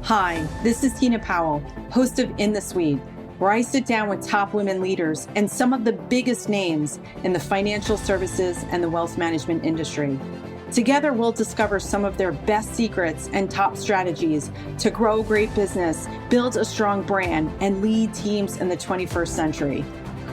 Hi, this is Tina Powell, host of In the Suite, where I sit down with top women leaders and some of the biggest names in the financial services and the wealth management industry. Together, we'll discover some of their best secrets and top strategies to grow great business, build a strong brand, and lead teams in the 21st century.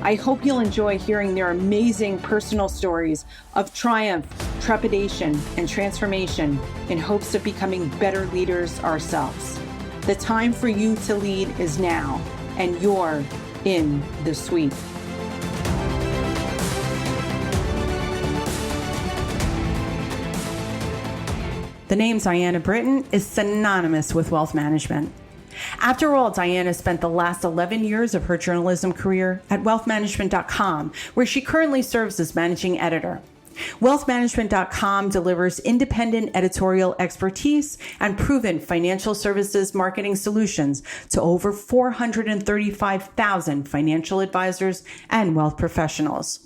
I hope you'll enjoy hearing their amazing personal stories of triumph, trepidation, and transformation in hopes of becoming better leaders ourselves. The time for you to lead is now, and you're in the suite. The name Diana Britton is synonymous with wealth management. After all, Diana spent the last 11 years of her journalism career at WealthManagement.com, where she currently serves as managing editor. WealthManagement.com delivers independent editorial expertise and proven financial services marketing solutions to over 435,000 financial advisors and wealth professionals.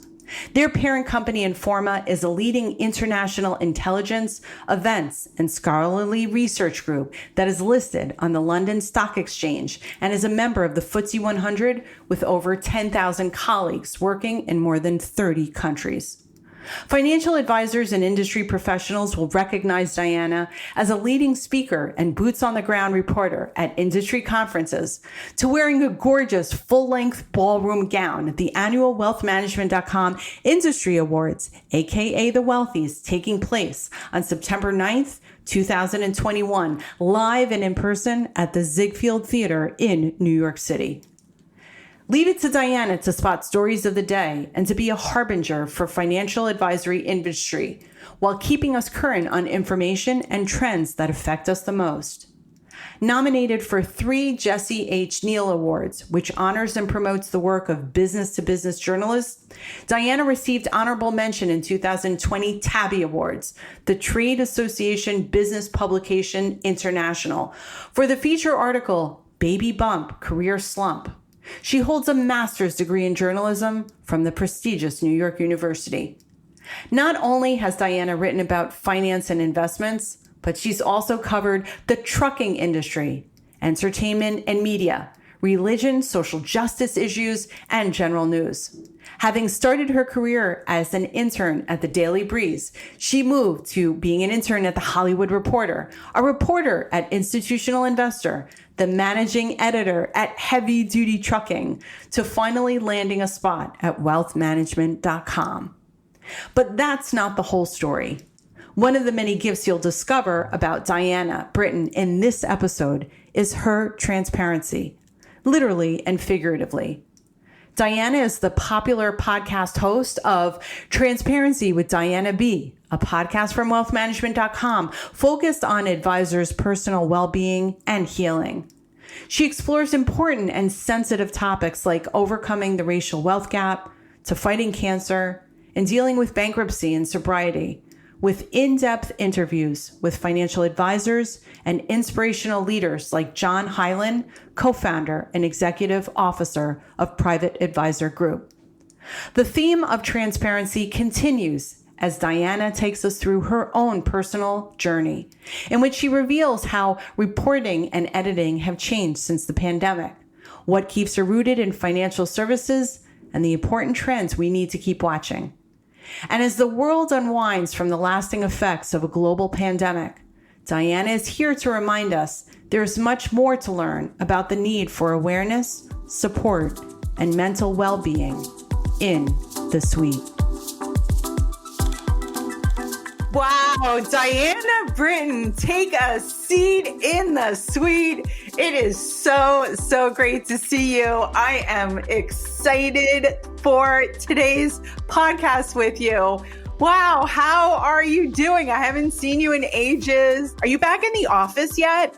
Their parent company, Informa, is a leading international intelligence, events, and scholarly research group that is listed on the London Stock Exchange and is a member of the FTSE 100 with over 10,000 colleagues working in more than 30 countries. Financial advisors and industry professionals will recognize Diana as a leading speaker and boots-on-the-ground reporter at industry conferences, to wearing a gorgeous full-length ballroom gown at the annual WealthManagement.com Industry Awards, aka the Wealthies, taking place on September 9th, 2021, live and in person at the Ziegfeld Theater in New York City. Leave it to Diana to spot stories of the day and to be a harbinger for financial advisory industry while keeping us current on information and trends that affect us the most. Nominated for 3 Jesse H. Neal Awards, which honors and promotes the work of business-to-business journalists, Diana received honorable mention in 2020 TABPI Awards, the Trade Association Business Publication International, for the feature article, Baby Bump, Career Slump. She holds a master's degree in journalism from the prestigious New York University. Not only has Diana written about finance and investments, but she's also covered the trucking industry, entertainment and media, religion, social justice issues, and general news. Having started her career as an intern at the Daily Breeze, she moved to being an intern at the Hollywood Reporter, a reporter at Institutional Investor, the managing editor at Heavy Duty Trucking, to finally landing a spot at WealthManagement.com. But that's not the whole story. One of the many gifts you'll discover about Diana Britton in this episode is her transparency, literally and figuratively. Diana is the popular podcast host of Transparency with Diana B., a podcast from WealthManagement.com focused on advisors' personal well-being and healing. She explores important and sensitive topics like overcoming the racial wealth gap, to fighting cancer, and dealing with bankruptcy and sobriety, with in-depth interviews with financial advisors and inspirational leaders like John Hyland, co-founder and executive officer of Private Advisor Group. The theme of transparency continues as Diana takes us through her own personal journey, in which she reveals how reporting and editing have changed since the pandemic, what keeps her rooted in financial services, and the important trends we need to keep watching. And as the world unwinds from the lasting effects of a global pandemic, Diana is here to remind us there's much more to learn about the need for awareness, support, and mental well-being in the suite. Wow, Diana Britton, take a seat in the suite. It is so great to see you. I am excited for today's podcast with you. Wow, how are you doing? I haven't seen you in ages. Are you back in the office yet?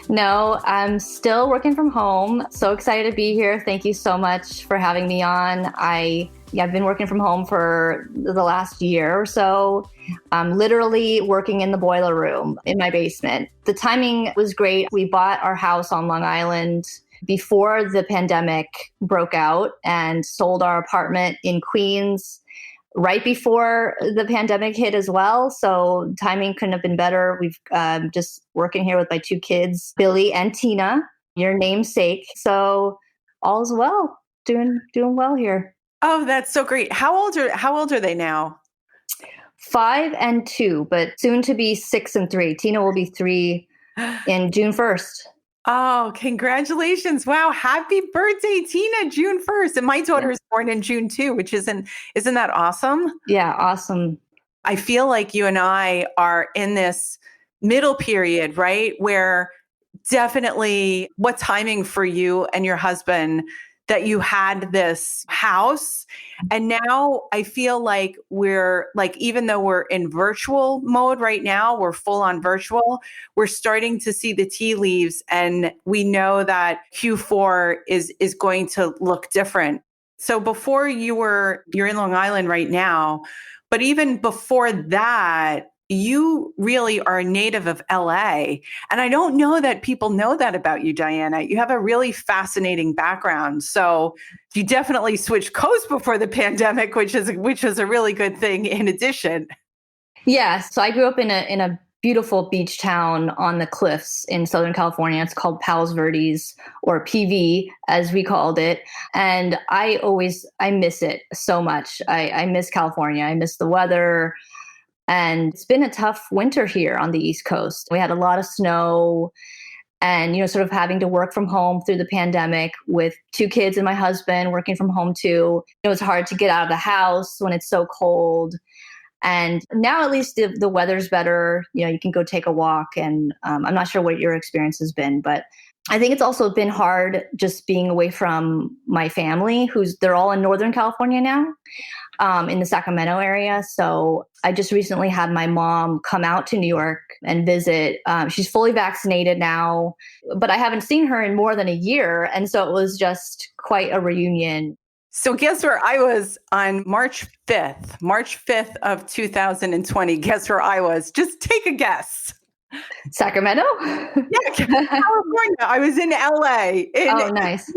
No, I'm still working from home. So excited to be here. Thank you so much for having me on. I've been working from home for the last year or so. I'm literally working in the boiler room in my basement. The timing was great. We bought our house on Long Island before the pandemic broke out and sold our apartment in Queens right before the pandemic hit as well. So timing couldn't have been better. We've just working here with my two kids, Billy and Tina, your namesake. So all's well, doing well here. Oh, that's so great. How old are they now? 5 and 2, but soon to be 6 and 3. Tina will be 3 in June 1st. Oh, congratulations. Wow. Happy birthday, Tina, June 1st. And my daughter is born in June too, which isn't that awesome? Yeah, awesome. I feel like you and I are in this middle period, right? Where definitely what timing for you and your husband that you had this house. And now I feel like we're like, even though we're in virtual mode right now, we're full on virtual, we're starting to see the tea leaves. And we know that Q4 is going to look different. So before you're in Long Island right now, but even before that, you really are a native of LA. And I don't know that people know that about you, Diana. You have a really fascinating background. So you definitely switched coasts before the pandemic, which is a really good thing in addition. Yeah. So I grew up in a beautiful beach town on the cliffs in Southern California. It's called Palos Verdes, or PV as we called it. And I miss it so much. I miss California. I miss the weather. And it's been a tough winter here on the East Coast. We had a lot of snow and, sort of having to work from home through the pandemic with 2 kids and my husband working from home too. It's hard to get out of the house when it's so cold. And now at least the weather's better. You can go take a walk. And I'm not sure what your experience has been, but I think it's also been hard just being away from my family, they're all in Northern California now, in the Sacramento area. So I just recently had my mom come out to New York and visit. She's fully vaccinated now, but I haven't seen her in more than a year. And so it was just quite a reunion. So guess where I was on March 5th of 2020. Guess where I was? Just take a guess. Sacramento? Yeah, California. I was in LA. Oh, nice.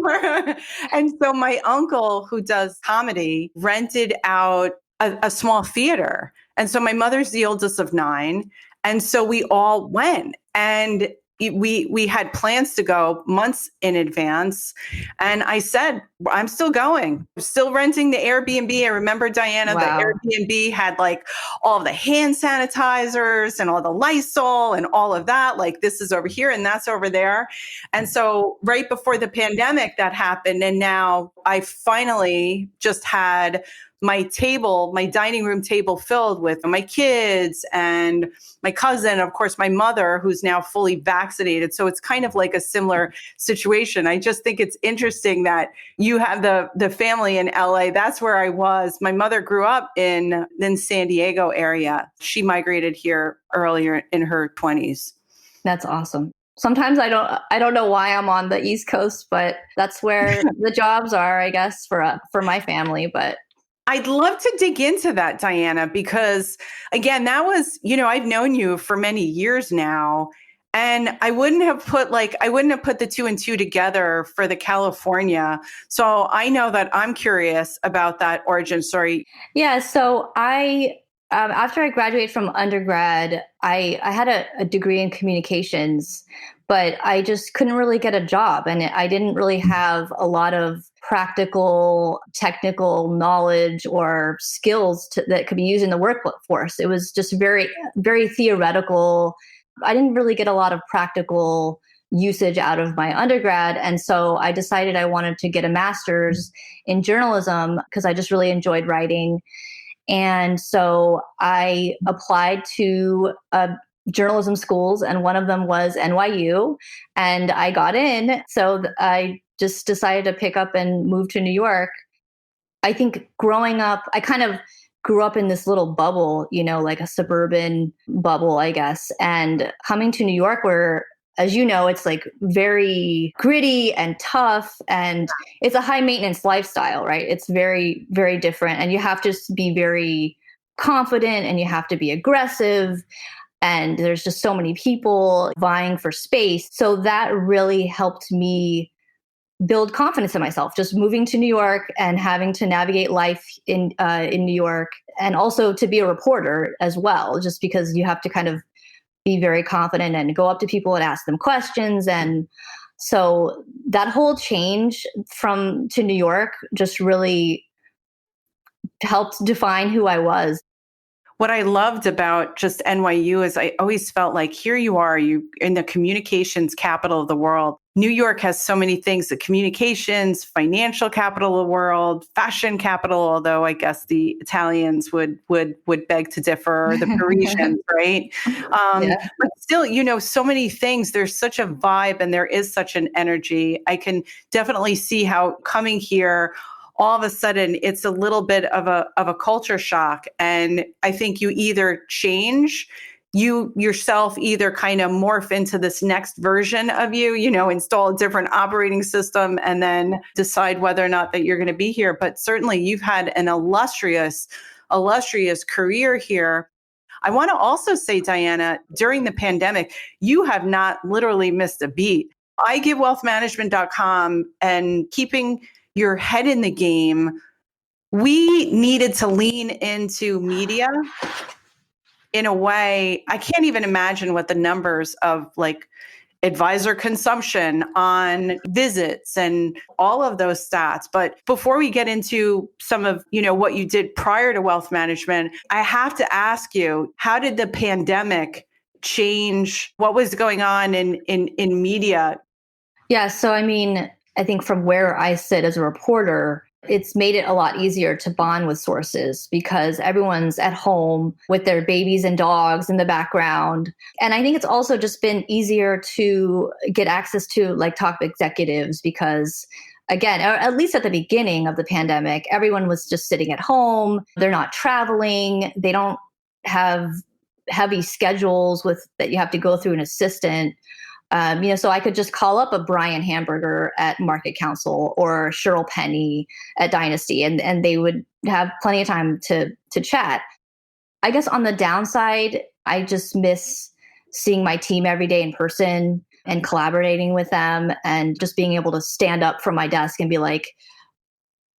And so my uncle, who does comedy, rented out a small theater. And so my mother's the oldest of 9. And so we all went. And we had plans to go months in advance. And I said, I'm still going. I'm still renting the Airbnb. I remember, Diana, Wow. The Airbnb had like all of the hand sanitizers and all the Lysol and all of that. Like, this is over here and that's over there. And so right before the pandemic that happened. And now I finally just had my dining room table filled with my kids and my cousin, of course, my mother, who's now fully vaccinated. So it's kind of like a similar situation. I just think it's interesting that you have the family in LA. That's where I was. My mother grew up in San Diego area. She migrated here earlier in her 20s. That's awesome. Sometimes I don't know why I'm on the East Coast, but that's where the jobs are, I guess, for my family. But I'd love to dig into that, Diana, because again, that was, I've known you for many years now, and I wouldn't have put the 2 and 2 together for the California. So I know that I'm curious about that origin story. Yeah. So after I graduated from undergrad, I had a degree in communications, but I just couldn't really get a job. And I didn't really have a lot of practical, technical knowledge or skills that could be used in the workforce. It was just very, very theoretical. I didn't really get a lot of practical usage out of my undergrad. And so I decided I wanted to get a master's in journalism because I just really enjoyed writing. And so I applied to journalism schools, and one of them was NYU, and I got in. So I just decided to pick up and move to New York. I think growing up, I kind of grew up in this little bubble, like a suburban bubble, I guess. And coming to New York, where, as you know, it's like very gritty and tough, and it's a high maintenance lifestyle, right? It's very, very different. And you have to be very confident and you have to be aggressive. And there's just so many people vying for space. So that really helped me build confidence in myself, just moving to New York and having to navigate life in New York, and also to be a reporter as well, just because you have to kind of be very confident and go up to people and ask them questions. And so that whole change to New York just really helped define who I was. What I loved about just NYU is I always felt like here you are, you in the communications capital of the world. New York has so many things, the communications, financial capital of the world, fashion capital, although I guess the Italians would beg to differ, or the Parisians, right? Yeah. But still, so many things, there's such a vibe and there is such an energy. I can definitely see how coming here, all of a sudden it's a little bit of a culture shock. And I think you either change, you yourself either kind of morph into this next version of you, install a different operating system and then decide whether or not that you're going to be here. But certainly you've had an illustrious career here. I want to also say, Diana, during the pandemic, you have not literally missed a beat. I give wealthmanagement.com and keeping your head in the game. We needed to lean into media in a way. I can't even imagine what the numbers of like advisor consumption on visits and all of those stats. But before we get into some of, what you did prior to wealth management, I have to ask you, how did the pandemic change what was going on in media? Yeah. So, I think from where I sit as a reporter, it's made it a lot easier to bond with sources because everyone's at home with their babies and dogs in the background. And I think it's also just been easier to get access to like top executives because, again, or at least at the beginning of the pandemic, everyone was just sitting at home. They're not traveling. They don't have heavy schedules that you have to go through an assistant. So I could just call up a Brian Hamburger at Market Council or Cheryl Penny at Dynasty, and they would have plenty of time to chat. I guess on the downside, I just miss seeing my team every day in person and collaborating with them and just being able to stand up from my desk and be like,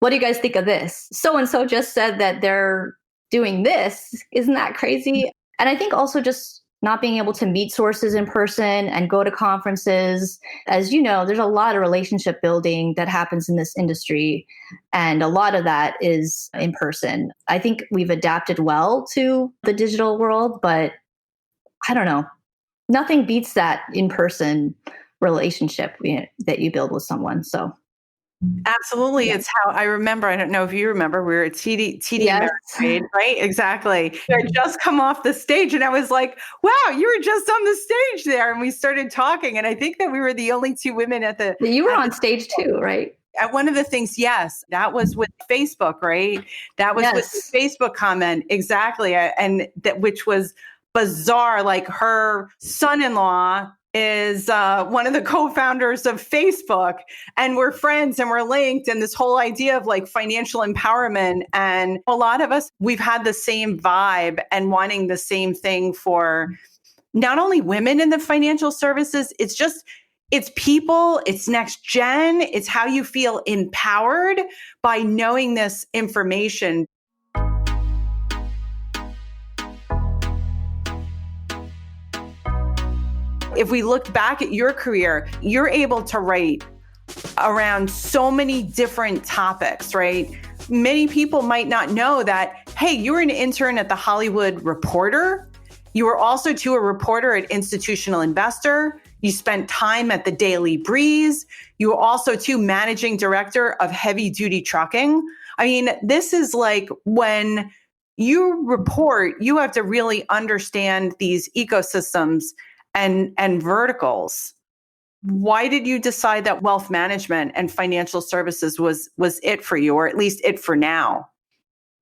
what do you guys think of this? So-and-so just said that they're doing this. Isn't that crazy? And I think also just not being able to meet sources in person and go to conferences. As you know, there's a lot of relationship building that happens in this industry. And a lot of that is in person. I think we've adapted well to the digital world, but I don't know. Nothing beats that in-person relationship that you build with someone. So Absolutely. Yeah. It's how I remember. I don't know if you remember, we were at TD yes. Ameritrade, right? Exactly. I had just come off the stage and I was like, wow, you were just on the stage there. And we started talking. And I think that we were the only two women You were on stage too, right? At one of the things, yes, that was with Facebook, right? That was with the Facebook comment. Exactly. And that, which was bizarre. Like her son-in-law is one of the co-founders of Facebook, and we're friends and we're linked, and this whole idea of like financial empowerment. And a lot of us, we've had the same vibe and wanting the same thing for not only women in the financial services, it's people, it's next gen, it's how you feel empowered by knowing this information. If we looked back at your career, you're able to write around so many different topics, right? Many people might not know that, hey, you were an intern at the Hollywood Reporter. You were also a reporter at Institutional Investor. You spent time at the Daily Breeze. You were also managing director of Heavy Duty Trucking. I mean, this is like when you report, you have to really understand these ecosystems and verticals. Why did you decide that wealth management and financial services was it for you, or at least it for now?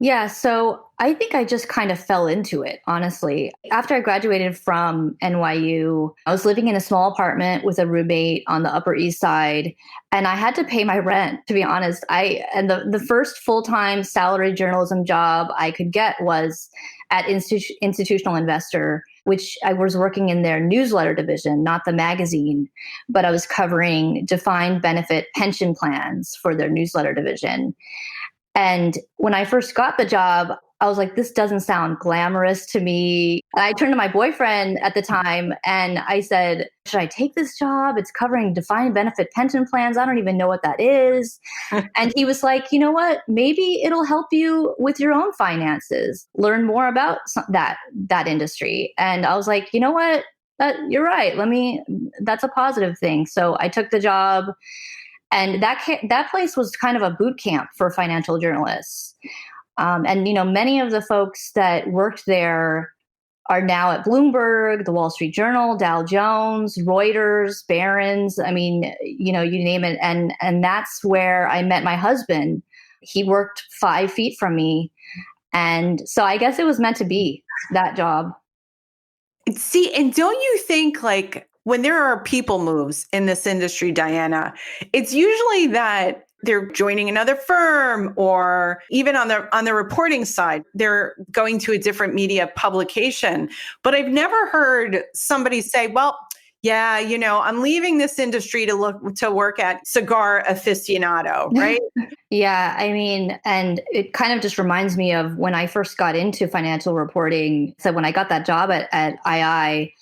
Yeah, so I think I just kind of fell into it, honestly. After I graduated from NYU, I was living in a small apartment with a roommate on the Upper East Side, and I had to pay my rent, to be honest. And the first full-time salary journalism job I could get was at Institutional Investor. which I was working in their newsletter division, not the magazine, but I was covering defined benefit pension plans for their newsletter division. And when I first got the job, I was like, this doesn't sound glamorous to me. And I turned to my boyfriend at the time and I said, should I take this job? It's covering defined benefit pension plans. I don't even know what that is. And he was like, you know what? Maybe it'll help you with your own finances. Learn more about that industry. And I was like, you know what? You're right. That's a positive thing. So I took the job. And that place was kind of a boot camp for financial journalists. And, many of the folks that worked there are now at Bloomberg, the Wall Street Journal, Dow Jones, Reuters, Barron's. I mean, you name it. And that's where I met my husband. He worked 5 feet from me. And so I guess it was meant to be that job. See, and don't you think when there are people moves in this industry, Diana, it's usually that they're joining another firm, or even on the reporting side, they're going to a different media publication. But I've never heard somebody say, well, yeah, I'm leaving this industry to work at Cigar Aficionado, right? Yeah, I mean, and it kind of just reminds me of when I first got into financial reporting. So when I got that job at II,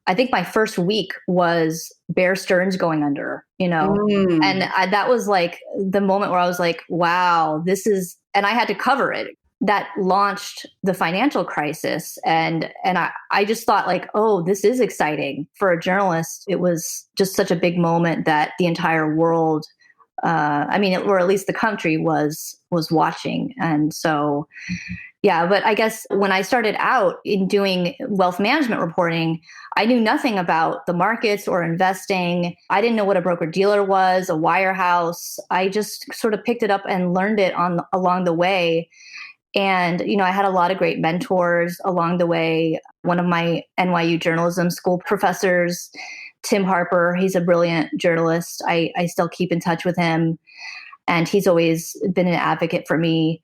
I think my first week was Bear Stearns going under, and that was like the moment where I was like, wow, and I had to cover it. That launched the financial crisis. And I just thought like, oh, this is exciting for a journalist. It was just such a big moment that the entire world, or at least the country was watching. And so, yeah, but I guess when I started out in doing wealth management reporting, I knew nothing about the markets or investing. I didn't know what a broker-dealer was, a wirehouse. I just sort of picked it up and learned it along the way. And, I had a lot of great mentors along the way. One of my NYU journalism school professors, Tim Harper, he's a brilliant journalist. I still keep in touch with him. And he's always been an advocate for me.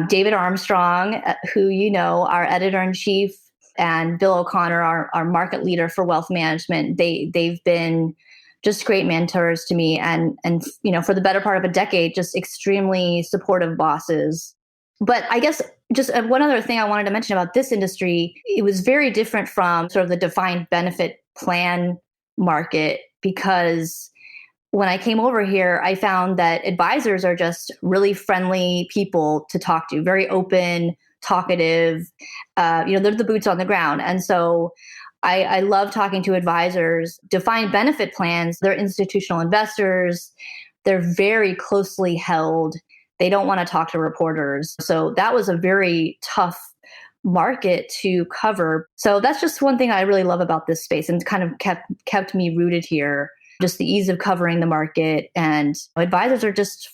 David Armstrong, who our editor-in-chief, and Bill O'Connor, our market leader for wealth management. They've been just great mentors to me, and for the better part of a decade, just extremely supportive bosses. But I guess just one other thing I wanted to mention about this industry, it was very different from sort of the defined benefit plan market, because when I came over here, I found that advisors are just really friendly people to talk to, very open, talkative. They're the boots on the ground. And so I love talking to advisors. Defined benefit plans, they're institutional investors. They're very closely held. They don't want to talk to reporters. So that was a very tough market to cover. So that's just one thing I really love about this space, and kind of kept me rooted here. Just the ease of covering the market, and advisors are just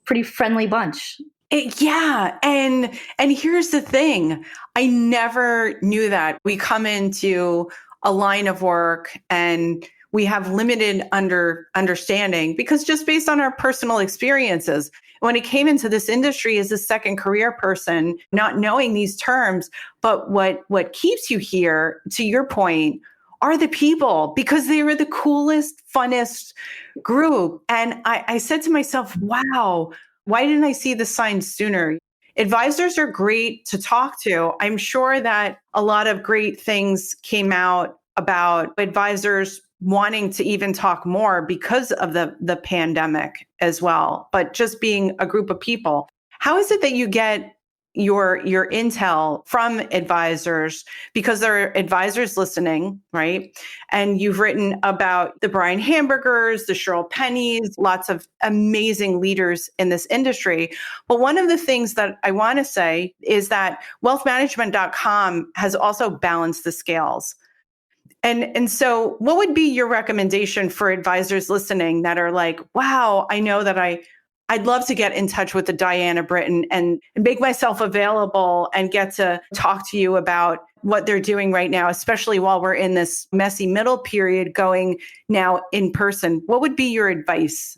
pretty friendly bunch. Yeah. And here's the thing. I never knew that. We come into a line of work and we have limited understanding, because just based on our personal experiences, when it came into this industry as a second career person, not knowing these terms, but what keeps you here, to your point, are the people, because they were the coolest, funnest group. And I said to myself, wow, why didn't I see the signs sooner? Advisors are great to talk to. I'm sure that a lot of great things came out about advisors wanting to even talk more because of the pandemic as well, but just being a group of people. How is it that you get your intel from advisors? Because there are advisors listening, right? And you've written about the Brian Hamburgers, the Cheryl Pennies, lots of amazing leaders in this industry. But one of the things that I want to say is that wealthmanagement.com has also balanced the scales. And so what would be your recommendation for advisors listening that are like, wow, I know that I'd love to get in touch with the Diana Britton and make myself available and get to talk to you about what they're doing right now, especially while we're in this messy middle period going now in person. What would be your advice?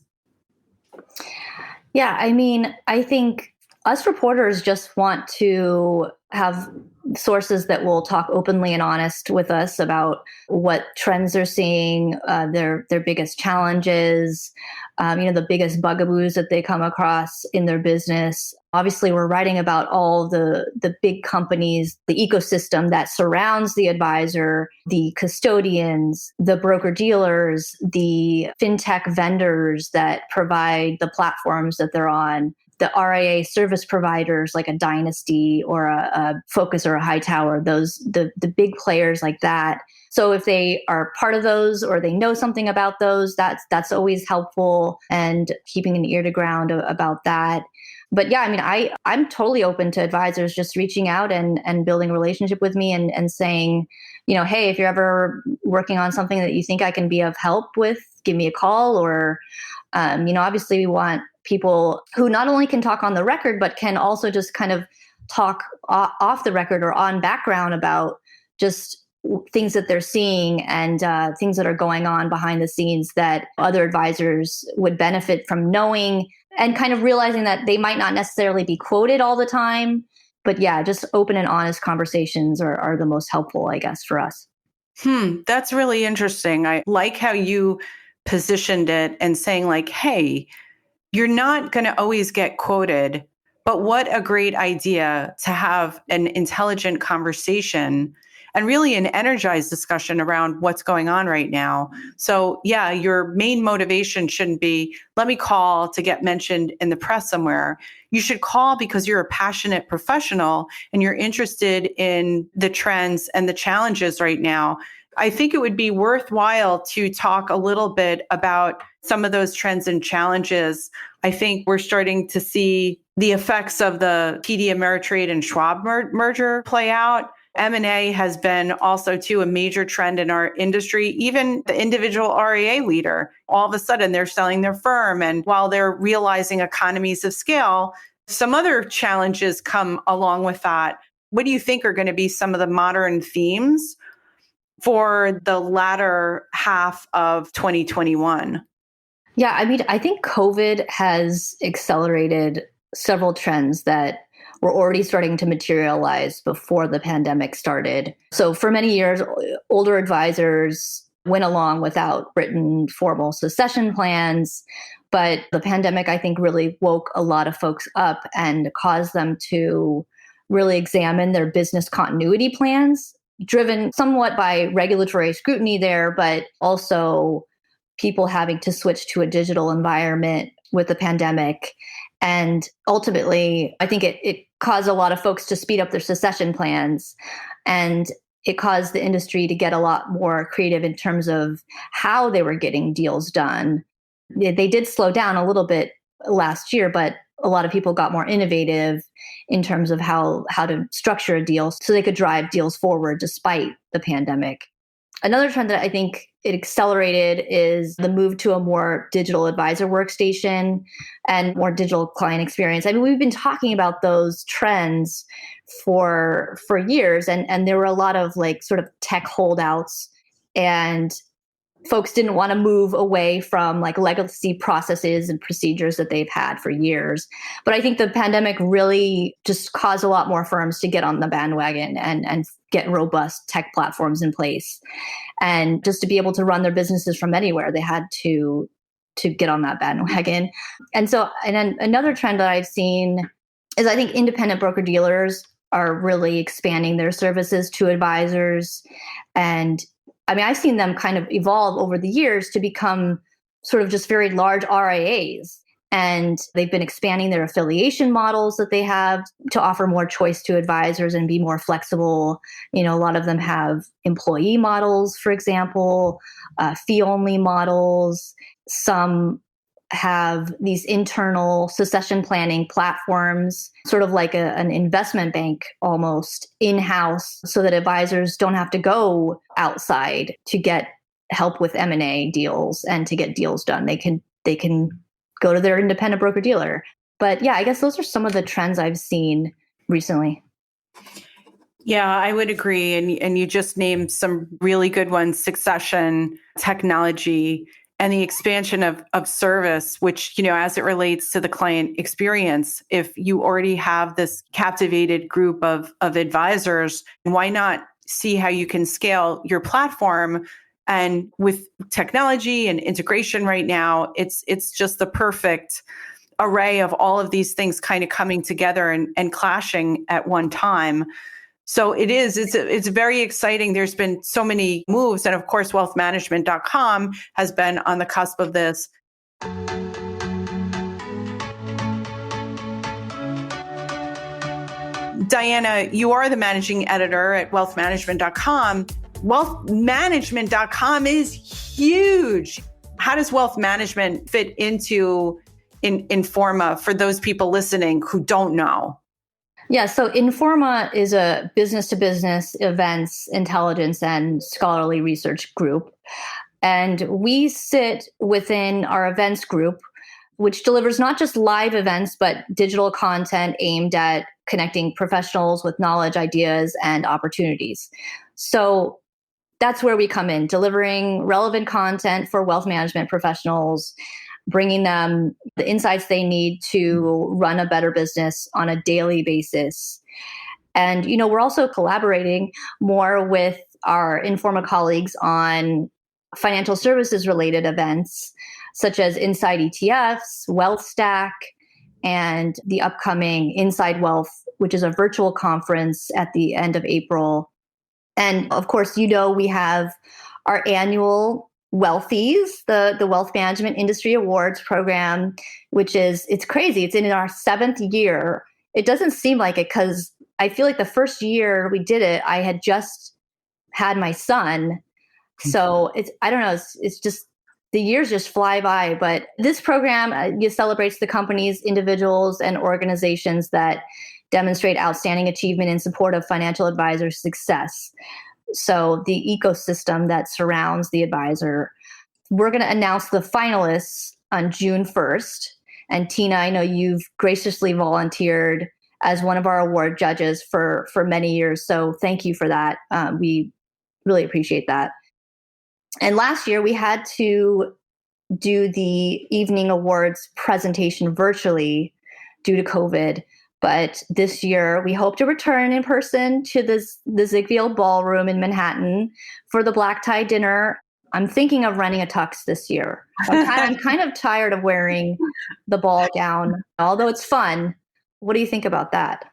Yeah, I mean, I think us reporters just want to have sources that will talk openly and honest with us about what trends they're seeing, their biggest challenges, the biggest bugaboos that they come across in their business. Obviously, we're writing about all the big companies, the ecosystem that surrounds the advisor, the custodians, the broker-dealers, the fintech vendors that provide the platforms that they're on, the RIA service providers like a Dynasty or a Focus or a Hightower, the big players like that. So if they are part of those or they know something about those, that's always helpful, and keeping an ear to ground about that. But yeah, I mean, I'm totally open to advisors just reaching out and building a relationship with me and saying, hey, if you're ever working on something that you think I can be of help with, give me a call. Or, obviously we want people who not only can talk on the record, but can also just kind of talk off the record or on background about just things that they're seeing and things that are going on behind the scenes that other advisors would benefit from knowing, and kind of realizing that they might not necessarily be quoted all the time. But yeah, just open and honest conversations are the most helpful, I guess, for us. That's really interesting. I like how you positioned it and saying like, hey, you're not going to always get quoted, but what a great idea to have an intelligent conversation and really an energized discussion around what's going on right now. So yeah, your main motivation shouldn't be, let me call to get mentioned in the press somewhere. You should call because you're a passionate professional and you're interested in the trends and the challenges right now. I think it would be worthwhile to talk a little bit about some of those trends and challenges. I think we're starting to see the effects of the TD Ameritrade and Schwab merger play out. M&A has been also too a major trend in our industry. Even the individual RIA leader, all of a sudden they're selling their firm. And while they're realizing economies of scale, some other challenges come along with that. What do you think are going to be some of the modern themes for the latter half of 2021? Yeah, I mean, I think COVID has accelerated several trends that were already starting to materialize before the pandemic started. So for many years, older advisors went along without written formal succession plans. But the pandemic, I think, really woke a lot of folks up and caused them to really examine their business continuity plans, driven somewhat by regulatory scrutiny there, but also people having to switch to a digital environment with the pandemic. And ultimately, I think it caused a lot of folks to speed up their succession plans. And it caused the industry to get a lot more creative in terms of how they were getting deals done. They did slow down a little bit last year, but a lot of people got more innovative in terms of how to structure a deal so they could drive deals forward despite the pandemic. Another trend that I think it accelerated is the move to a more digital advisor workstation and more digital client experience. I mean, we've been talking about those trends for years, and there were a lot of like sort of tech holdouts, and folks didn't want to move away from like legacy processes and procedures that they've had for years. But I think the pandemic really just caused a lot more firms to get on the bandwagon and get robust tech platforms in place. And just to be able to run their businesses from anywhere, they had to get on that bandwagon. And then another trend that I've seen is I think independent broker-dealers are really expanding their services to advisors. And I mean, I've seen them kind of evolve over the years to become sort of just very large RIAs. And they've been expanding their affiliation models that they have to offer more choice to advisors and be more flexible. A lot of them have employee models, for example, fee-only models. Some have these internal succession planning platforms, sort of like an investment bank almost in-house, so that advisors don't have to go outside to get help with M&A deals and to get deals done. They can go to their independent broker-dealer. But yeah, I guess those are some of the trends I've seen recently. Yeah, I would agree. And you just named some really good ones: succession, technology, and the expansion of service, which, as it relates to the client experience, if you already have this captivated group of advisors, why not see how you can scale your platform? And with technology and integration right now, it's just the perfect array of all of these things kind of coming together and clashing at one time. So it's very exciting. There's been so many moves. And of course, wealthmanagement.com has been on the cusp of this. Diana, you are the managing editor at wealthmanagement.com. Wealthmanagement.com is huge. How does wealth management fit into Informa for those people listening who don't know? Yeah, so Informa is a business-to-business events, intelligence, and scholarly research group. And we sit within our events group, which delivers not just live events, but digital content aimed at connecting professionals with knowledge, ideas, and opportunities. So that's where we come in, delivering relevant content for wealth management professionals, bringing them the insights they need to run a better business on a daily basis. And, we're also collaborating more with our Informa colleagues on financial services related events, such as Inside ETFs, Wealth Stack, and the upcoming Inside Wealth, which is a virtual conference at the end of April. And of course, we have our annual Wealthies, the Wealth Management Industry Awards program, it's crazy. It's in our 7th year. It doesn't seem like it because I feel like the first year we did it, I had just had my son. So I don't know, it's just, the years just fly by. But this program celebrates the companies, individuals, and organizations that demonstrate outstanding achievement in support of financial advisors' success. So the ecosystem that surrounds the advisor. We're going to announce the finalists on June 1st. And Tina, I know you've graciously volunteered as one of our award judges for many years. So thank you for that. We really appreciate that. And last year we had to do the evening awards presentation virtually due to COVID. But this year, we hope to return in person to the Ziegfeld Ballroom in Manhattan for the black tie dinner. I'm thinking of running a tux this year. I'm kind of tired of wearing the ball gown, although it's fun. What do you think about that?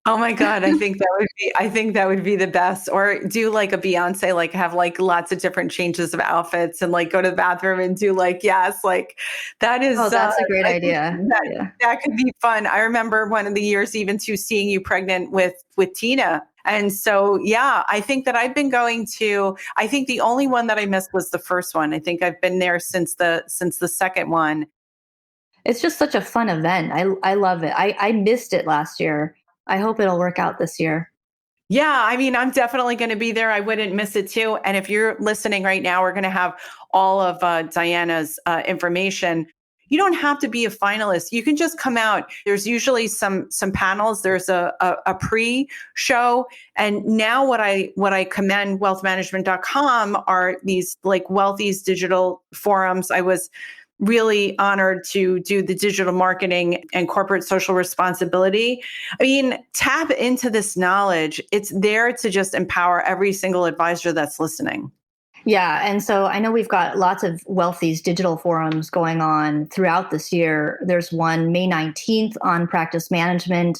Oh my God, I think that would be the best. Or do like a Beyonce, like have like lots of different changes of outfits and like go to the bathroom and do like, yes, like that is. Oh, that's a great idea. That could be fun. I remember one of the years even to seeing you pregnant with Tina. And so, yeah, I think that I've been going to, I think the only one that I missed was the first one. I think I've been there since the second one. It's just such a fun event. I love it. I missed it last year. I hope it'll work out this year. Yeah, I mean, I'm definitely going to be there. I wouldn't miss it too. And if you're listening right now, we're going to have all of Diana's information. You don't have to be a finalist. You can just come out. There's usually some panels. There's a pre-show. And now what I commend wealthmanagement.com are these like Wealthies digital forums. I was really honored to do the digital marketing and corporate social responsibility. I mean, tap into this knowledge. It's there to just empower every single advisor that's listening. Yeah. And so I know we've got lots of Wealthies digital forums going on throughout this year. There's one May 19th on practice management.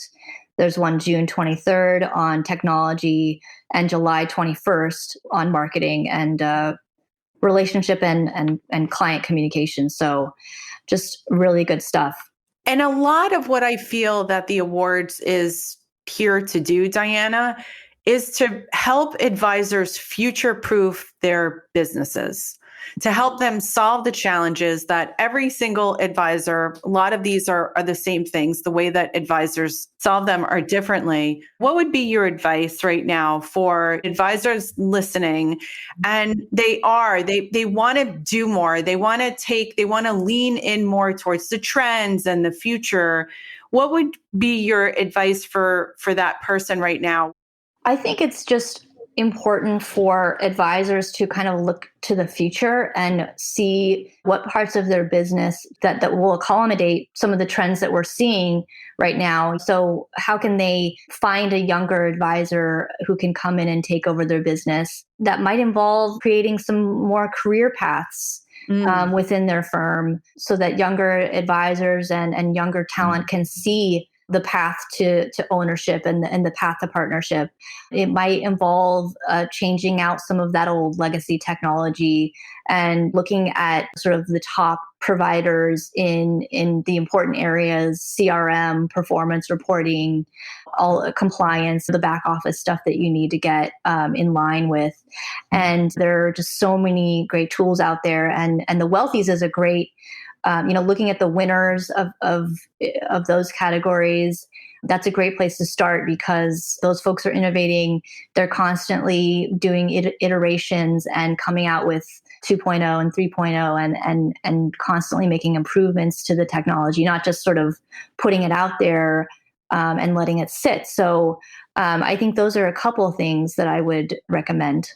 There's one June 23rd on technology and July 21st on marketing and relationship and client communication. So just really good stuff. And a lot of what I feel that the awards is here to do, Diana, is to help advisors future-proof their businesses, to help them solve the challenges that every single advisor, a lot of these are the same things. The way that advisors solve them are differently. What would be your advice right now for advisors listening? And they want to do more. They want to lean in more towards the trends and the future. What would be your advice for that person right now? I think it's just important for advisors to kind of look to the future and see what parts of their business that will accommodate some of the trends that we're seeing right now. So how can they find a younger advisor who can come in and take over their business? That might involve creating some more career paths within their firm so that younger advisors and younger talent can see the path to ownership and the path to partnership. It might involve changing out some of that old legacy technology and looking at sort of the top providers in the important areas, CRM, performance reporting, all compliance, the back office stuff that you need to get in line with. And there are just so many great tools out there. And the Wealthies is a great looking at the winners of those categories, that's a great place to start because those folks are innovating. They're constantly doing iterations and coming out with 2.0 and 3.0 and constantly making improvements to the technology, not just sort of putting it out there and letting it sit. So I think those are a couple of things that I would recommend.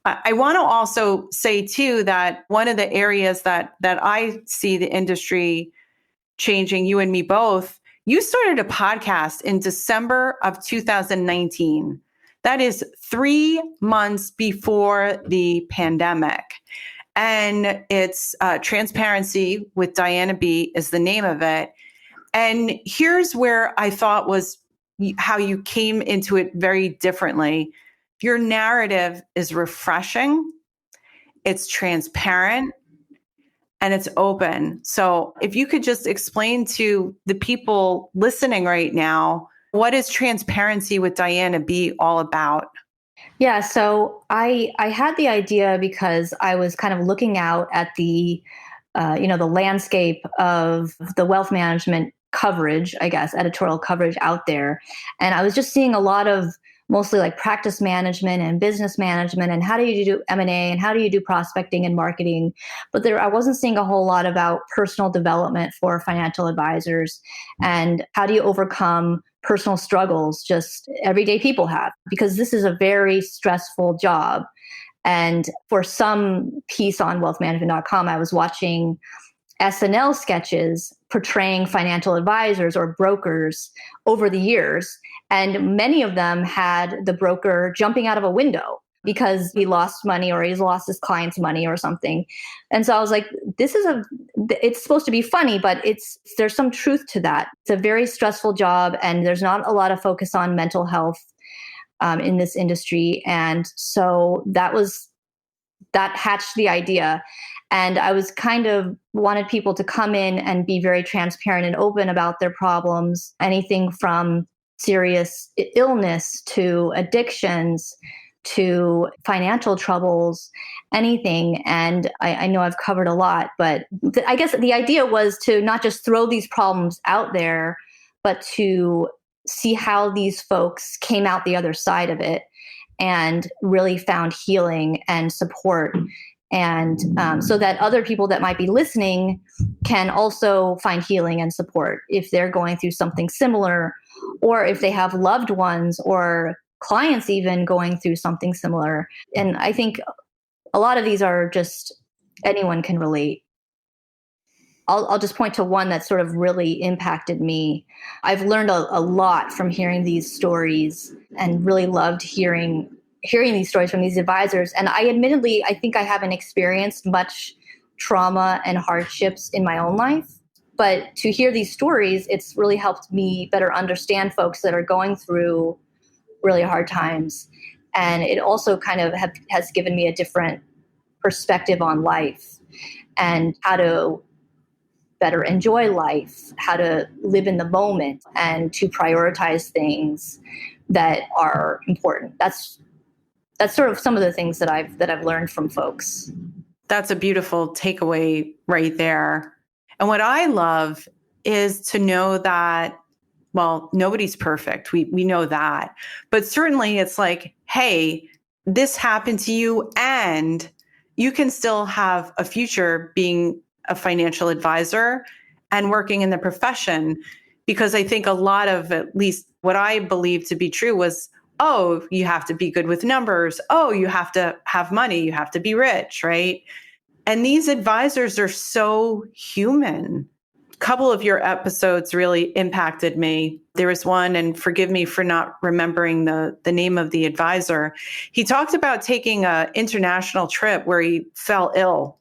I want to also say, too, that one of the areas that I see the industry changing, you and me both, you started a podcast in December of 2019. That is 3 months before the pandemic. And it's Transparency with Diana B is the name of it. And here's where I thought was how you came into it very differently. Your narrative is refreshing, it's transparent, and it's open. So if you could just explain to the people listening right now, what is Transparency with Diana B all about? Yeah, so I had the idea because I was kind of looking out at the landscape of the wealth management coverage, I guess, editorial coverage out there. And I was just seeing a lot of mostly like practice management and business management and how do you do M&A and how do you do prospecting and marketing. But I wasn't seeing a whole lot about personal development for financial advisors and how do you overcome personal struggles just everyday people have, because this is a very stressful job. And for some piece on wealthmanagement.com, I was watching SNL sketches portraying financial advisors or brokers over the years. And many of them had the broker jumping out of a window because he lost money or he's lost his client's money or something. And so I was like, it's supposed to be funny, but there's some truth to that. It's a very stressful job and there's not a lot of focus on mental health in this industry. And so that hatched the idea. And I was kind of wanted people to come in and be very transparent and open about their problems, anything from serious illness to addictions to financial troubles, anything. And I know I've covered a lot, but I guess the idea was to not just throw these problems out there, but to see how these folks came out the other side of it and really found healing and support. And so that other people that might be listening can also find healing and support if they're going through something similar, or if they have loved ones or clients even going through something similar. And I think a lot of these are just anyone can relate. I'll just point to one that sort of really impacted me. I've learned a lot from hearing these stories and really loved hearing these stories from these advisors. And I think I haven't experienced much trauma and hardships in my own life. But to hear these stories, it's really helped me better understand folks that are going through really hard times. And it also kind of has given me a different perspective on life and how to better enjoy life, how to live in the moment and to prioritize things that are important. That's sort of some of the things that I've learned from folks. That's a beautiful takeaway right there. And what I love is to know that, well, nobody's perfect. We know that. But certainly it's like, hey, this happened to you and you can still have a future being a financial advisor and working in the profession. Because I think a lot of, at least what I believe to be true, was oh, you have to be good with numbers. Oh, you have to have money. You have to be rich, right? And these advisors are so human. A couple of your episodes really impacted me. There was one, and forgive me for not remembering the name of the advisor. He talked about taking an international trip where he fell ill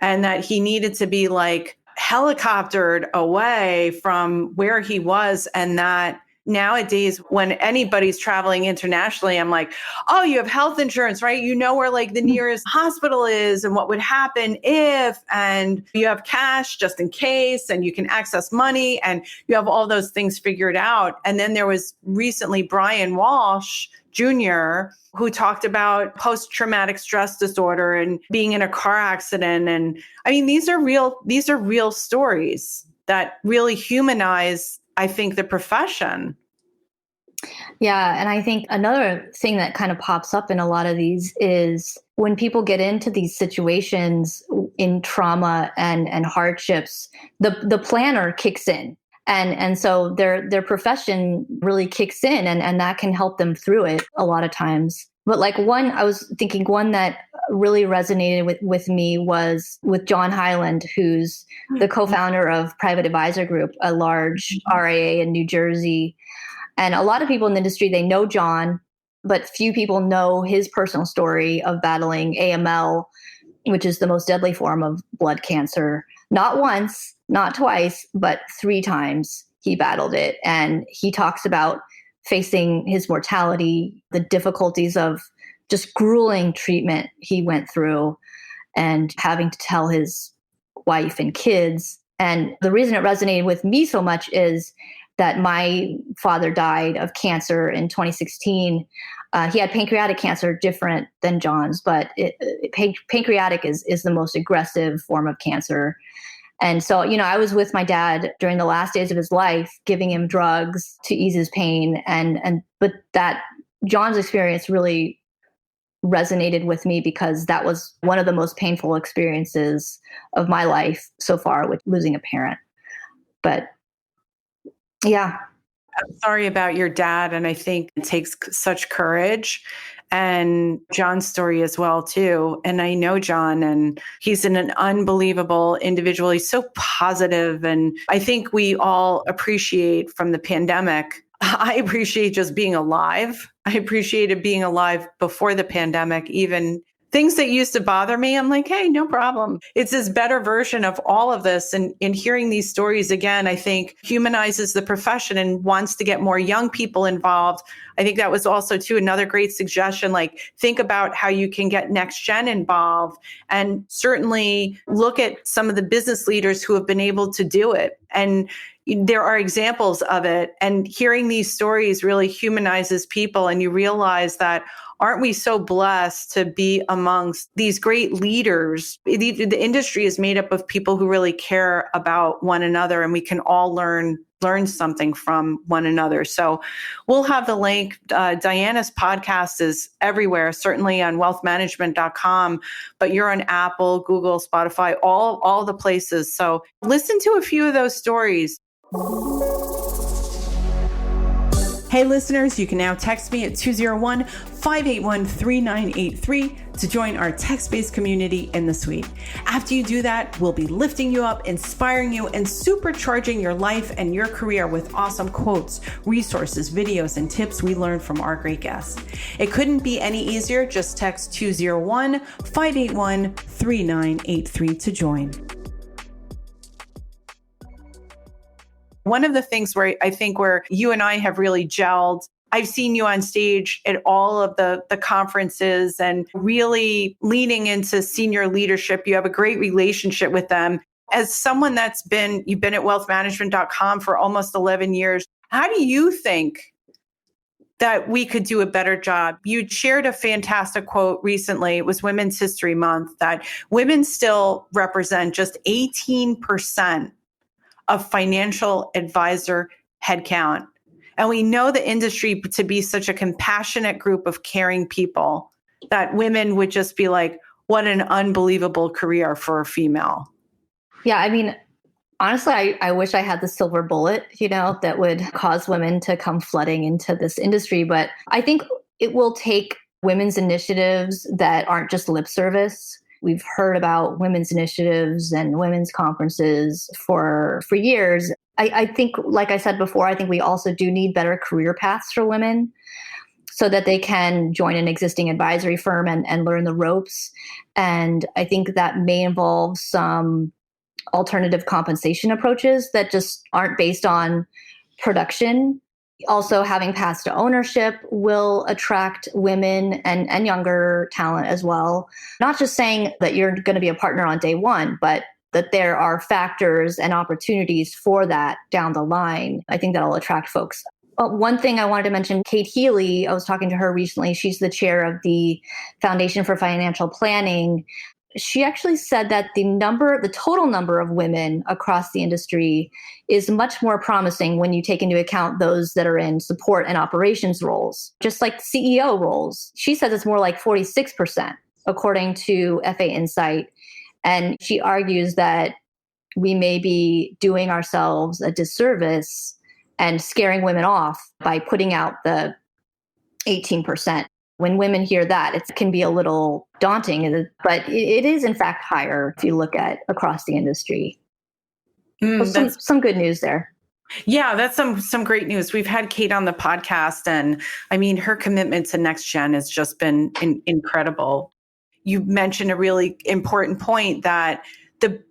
and that he needed to be like helicoptered away from where he was, and that nowadays when anybody's traveling internationally, I'm like, oh, you have health insurance, right? You know where like the nearest hospital is and what would happen if, and you have cash just in case, and you can access money, and you have all those things figured out. And then there was recently Brian Walsh Jr., who talked about post-traumatic stress disorder and being in a car accident. And I mean, these are real stories that really humanize, I think, the profession. Yeah. And I think another thing that kind of pops up in a lot of these is when people get into these situations in trauma and hardships, the planner kicks in. And so their profession really kicks in, and that can help them through it a lot of times. But like I was thinking one that really resonated with me was with John Hyland, who's the co-founder of Private Advisor Group, a large RIA in New Jersey. And a lot of people in the industry, they know John, but few people know his personal story of battling AML, which is the most deadly form of blood cancer. Not once, not twice, but 3 times he battled it. And he talks about facing his mortality, the difficulties of just grueling treatment he went through, and having to tell his wife and kids. And the reason it resonated with me so much is that my father died of cancer in 2016. He had pancreatic cancer, different than John's, but pancreatic is the most aggressive form of cancer. And so, I was with my dad during the last days of his life, giving him drugs to ease his pain. But that John's experience really resonated with me because that was one of the most painful experiences of my life so far, with losing a parent. But yeah. I'm sorry about your dad. And I think it takes such courage, and John's story as well, too. And I know John, and he's an unbelievable individual. He's so positive. And I think we all appreciate from the pandemic. I appreciate just being alive. I appreciated being alive before the pandemic, even things that used to bother me. I'm like, hey, no problem. It's this better version of all of this. And in hearing these stories again, I think humanizes the profession and wants to get more young people involved. I think that was also, too, another great suggestion. Like, think about how you can get next gen involved, and certainly look at some of the business leaders who have been able to do it. And there are examples of it. And hearing these stories really humanizes people. And you realize that, aren't we so blessed to be amongst these great leaders? The industry is made up of people who really care about one another, and we can all learn something from one another. So we'll have the link. Diana's podcast is everywhere, certainly on wealthmanagement.com, but you're on Apple, Google, Spotify, all the places. So listen to a few of those stories. Hey listeners, you can now text me at 201-581-3983 to join our text-based community in the suite. After you do that, we'll be lifting you up, inspiring you, and supercharging your life and your career with awesome quotes, resources, videos, and tips we learned from our great guests. It couldn't be any easier. Just text 201-581-3983 to join. One of the things where I think where you and I have really gelled, I've seen you on stage at all of the conferences and really leaning into senior leadership. You have a great relationship with them. As someone you've been at wealthmanagement.com for almost 11 years, how do you think that we could do a better job? You shared a fantastic quote recently. It was Women's History Month, that women still represent just 18% of financial advisor headcount. And we know the industry to be such a compassionate group of caring people that women would just be like, what an unbelievable career for a female. Yeah, I mean, Honestly, I wish I had the silver bullet, that would cause women to come flooding into this industry. But I think it will take women's initiatives that aren't just lip service. We've heard about women's initiatives and women's conferences for years. I think, like I said before, I think we also do need better career paths for women so that they can join an existing advisory firm and learn the ropes. And I think that may involve some alternative compensation approaches that just aren't based on production. Also, having paths to ownership will attract women and younger talent as well. Not just saying that you're going to be a partner on day one, but that there are factors and opportunities for that down the line. I think that'll attract folks. One thing I wanted to mention, Kate Healy, I was talking to her recently. She's the chair of the Foundation for Financial Planning. She actually said that the total number of women across the industry is much more promising when you take into account those that are in support and operations roles, just like CEO roles. She says it's more like 46%, according to FA Insight. And she argues that we may be doing ourselves a disservice and scaring women off by putting out the 18%. When women hear that, it can be a little daunting, but it is in fact higher if you look at across the industry. So some good news there. Yeah, that's some great news. We've had Kate on the podcast, and I mean, her commitment to next gen has just been incredible. You mentioned a really important point that the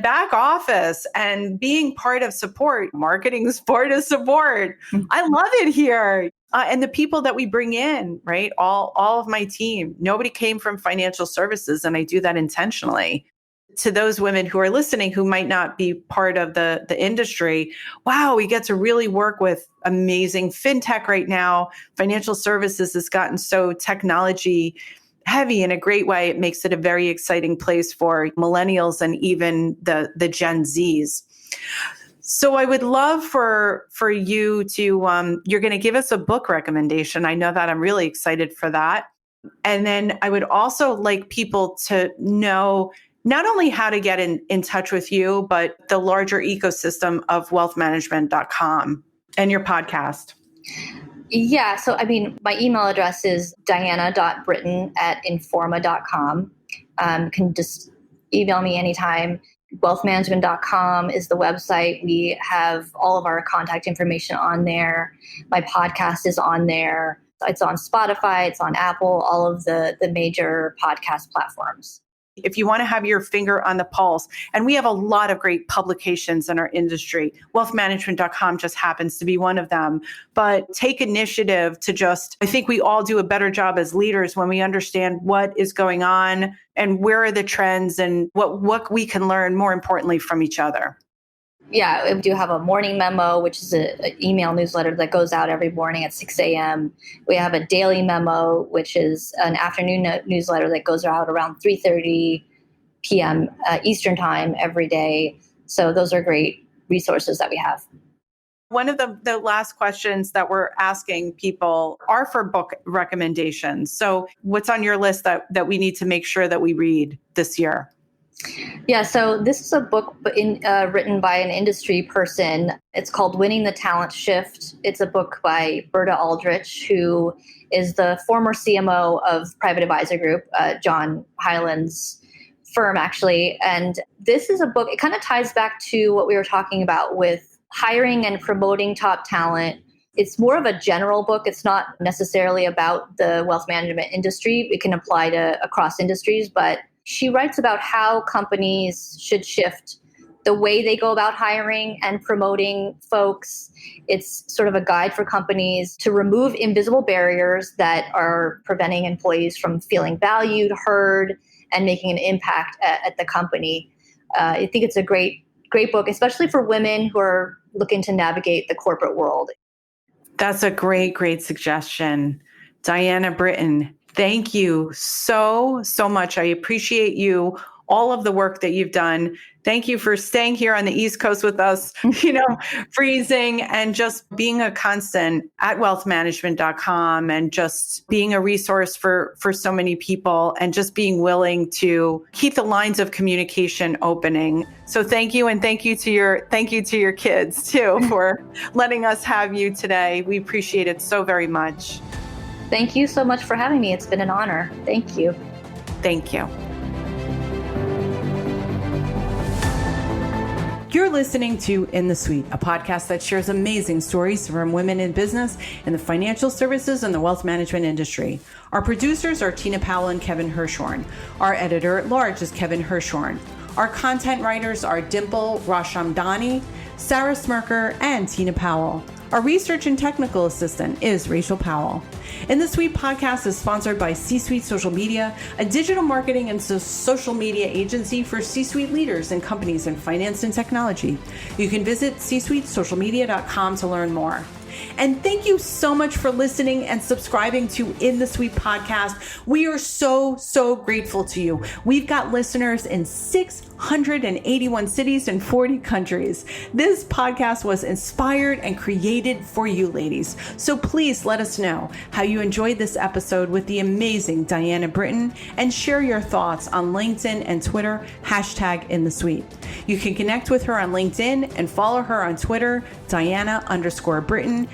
back office and being part of support, marketing is part of support. I love it here. And the people that we bring in, right? All of my team, nobody came from financial services, and I do that intentionally. To those women who are listening who might not be part of the industry, wow, we get to really work with amazing fintech right now. Financial services has gotten so technology heavy in a great way. It makes it a very exciting place for millennials and even the Gen Zs. So I would love for you to, you're going to give us a book recommendation. I know that. I'm really excited for that. And then I would also like people to know not only how to get in touch with you, but the larger ecosystem of wealthmanagement.com and your podcast. Yeah. So, I mean, my email address is diana.britton@informa.com. Can just email me anytime. WealthManagement.com is the website. We have all of our contact information on there. My podcast is on there. It's on Spotify. It's on Apple, all of the major podcast platforms. If you want to have your finger on the pulse, and we have a lot of great publications in our industry, wealthmanagement.com just happens to be one of them. But take initiative to I think we all do a better job as leaders when we understand what is going on and where are the trends and what we can learn, more importantly, from each other. Yeah, we do have a morning memo, which is an email newsletter that goes out every morning at 6 a.m. We have a daily memo, which is an afternoon newsletter that goes out around 3:30 p.m. Eastern time every day. So those are great resources that we have. One of the last questions that we're asking people are for book recommendations. So what's on your list that we need to make sure that we read this year? Yeah, so this is a book written by an industry person. It's called Winning the Talent Shift. It's a book by Berta Aldrich, who is the former CMO of Private Advisor Group, John Hyland's firm, actually. And this is a book, it kind of ties back to what we were talking about with hiring and promoting top talent. It's more of a general book. It's not necessarily about the wealth management industry. It can apply to across industries, but she writes about how companies should shift the way they go about hiring and promoting folks. It's sort of a guide for companies to remove invisible barriers that are preventing employees from feeling valued, heard, and making an impact at the company. I think it's a great book, especially for women who are looking to navigate the corporate world. That's a great suggestion. Diana Britton, thank you so much. I appreciate you all of the work that you've done. Thank you for staying here on the East Coast with us, freezing, and just being a constant at wealthmanagement.com, and just being a resource for so many people, and just being willing to keep the lines of communication opening. So thank you. And thank you to your kids too, for letting us have you today. We appreciate it so very much. Thank you so much for having me. It's been an honor. Thank you. Thank you. You're listening to In the Suite, a podcast that shares amazing stories from women in business, in the financial services, and the wealth management industry. Our producers are Tina Powell and Kevin Hirshorn. Our editor-at-large is Kevin Hirshorn. Our content writers are Dimple Rashamdani, Sarah Smirker, and Tina Powell. Our research and technical assistant is Rachel Powell. In the Suite podcast is sponsored by C-Suite Social Media, a digital marketing and social media agency for C-Suite leaders and companies in finance and technology. You can visit csuitesocialmedia.com to learn more. And thank you so much for listening and subscribing to In the Suite podcast. We are so grateful to you. We've got listeners in 681 cities and 40 countries. This podcast was inspired and created for you, ladies. So please let us know how you enjoyed this episode with the amazing Diana Britton, and share your thoughts on LinkedIn and Twitter, #InTheSuite. You can connect with her on LinkedIn and follow her on Twitter, Diana_Britton, Britton,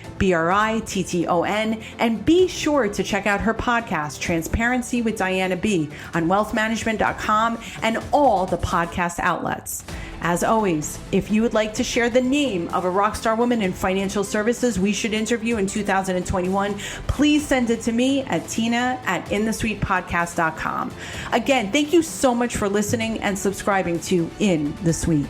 and be sure to check out her podcast, Transparency with Diana B, on wealthmanagement.com and all the podcast outlets. As always, if you would like to share the name of a rockstar woman in financial services we should interview in 2021, please send it to me at tina@inthesuitepodcast.com. Again, thank you so much for listening and subscribing to In the Suite.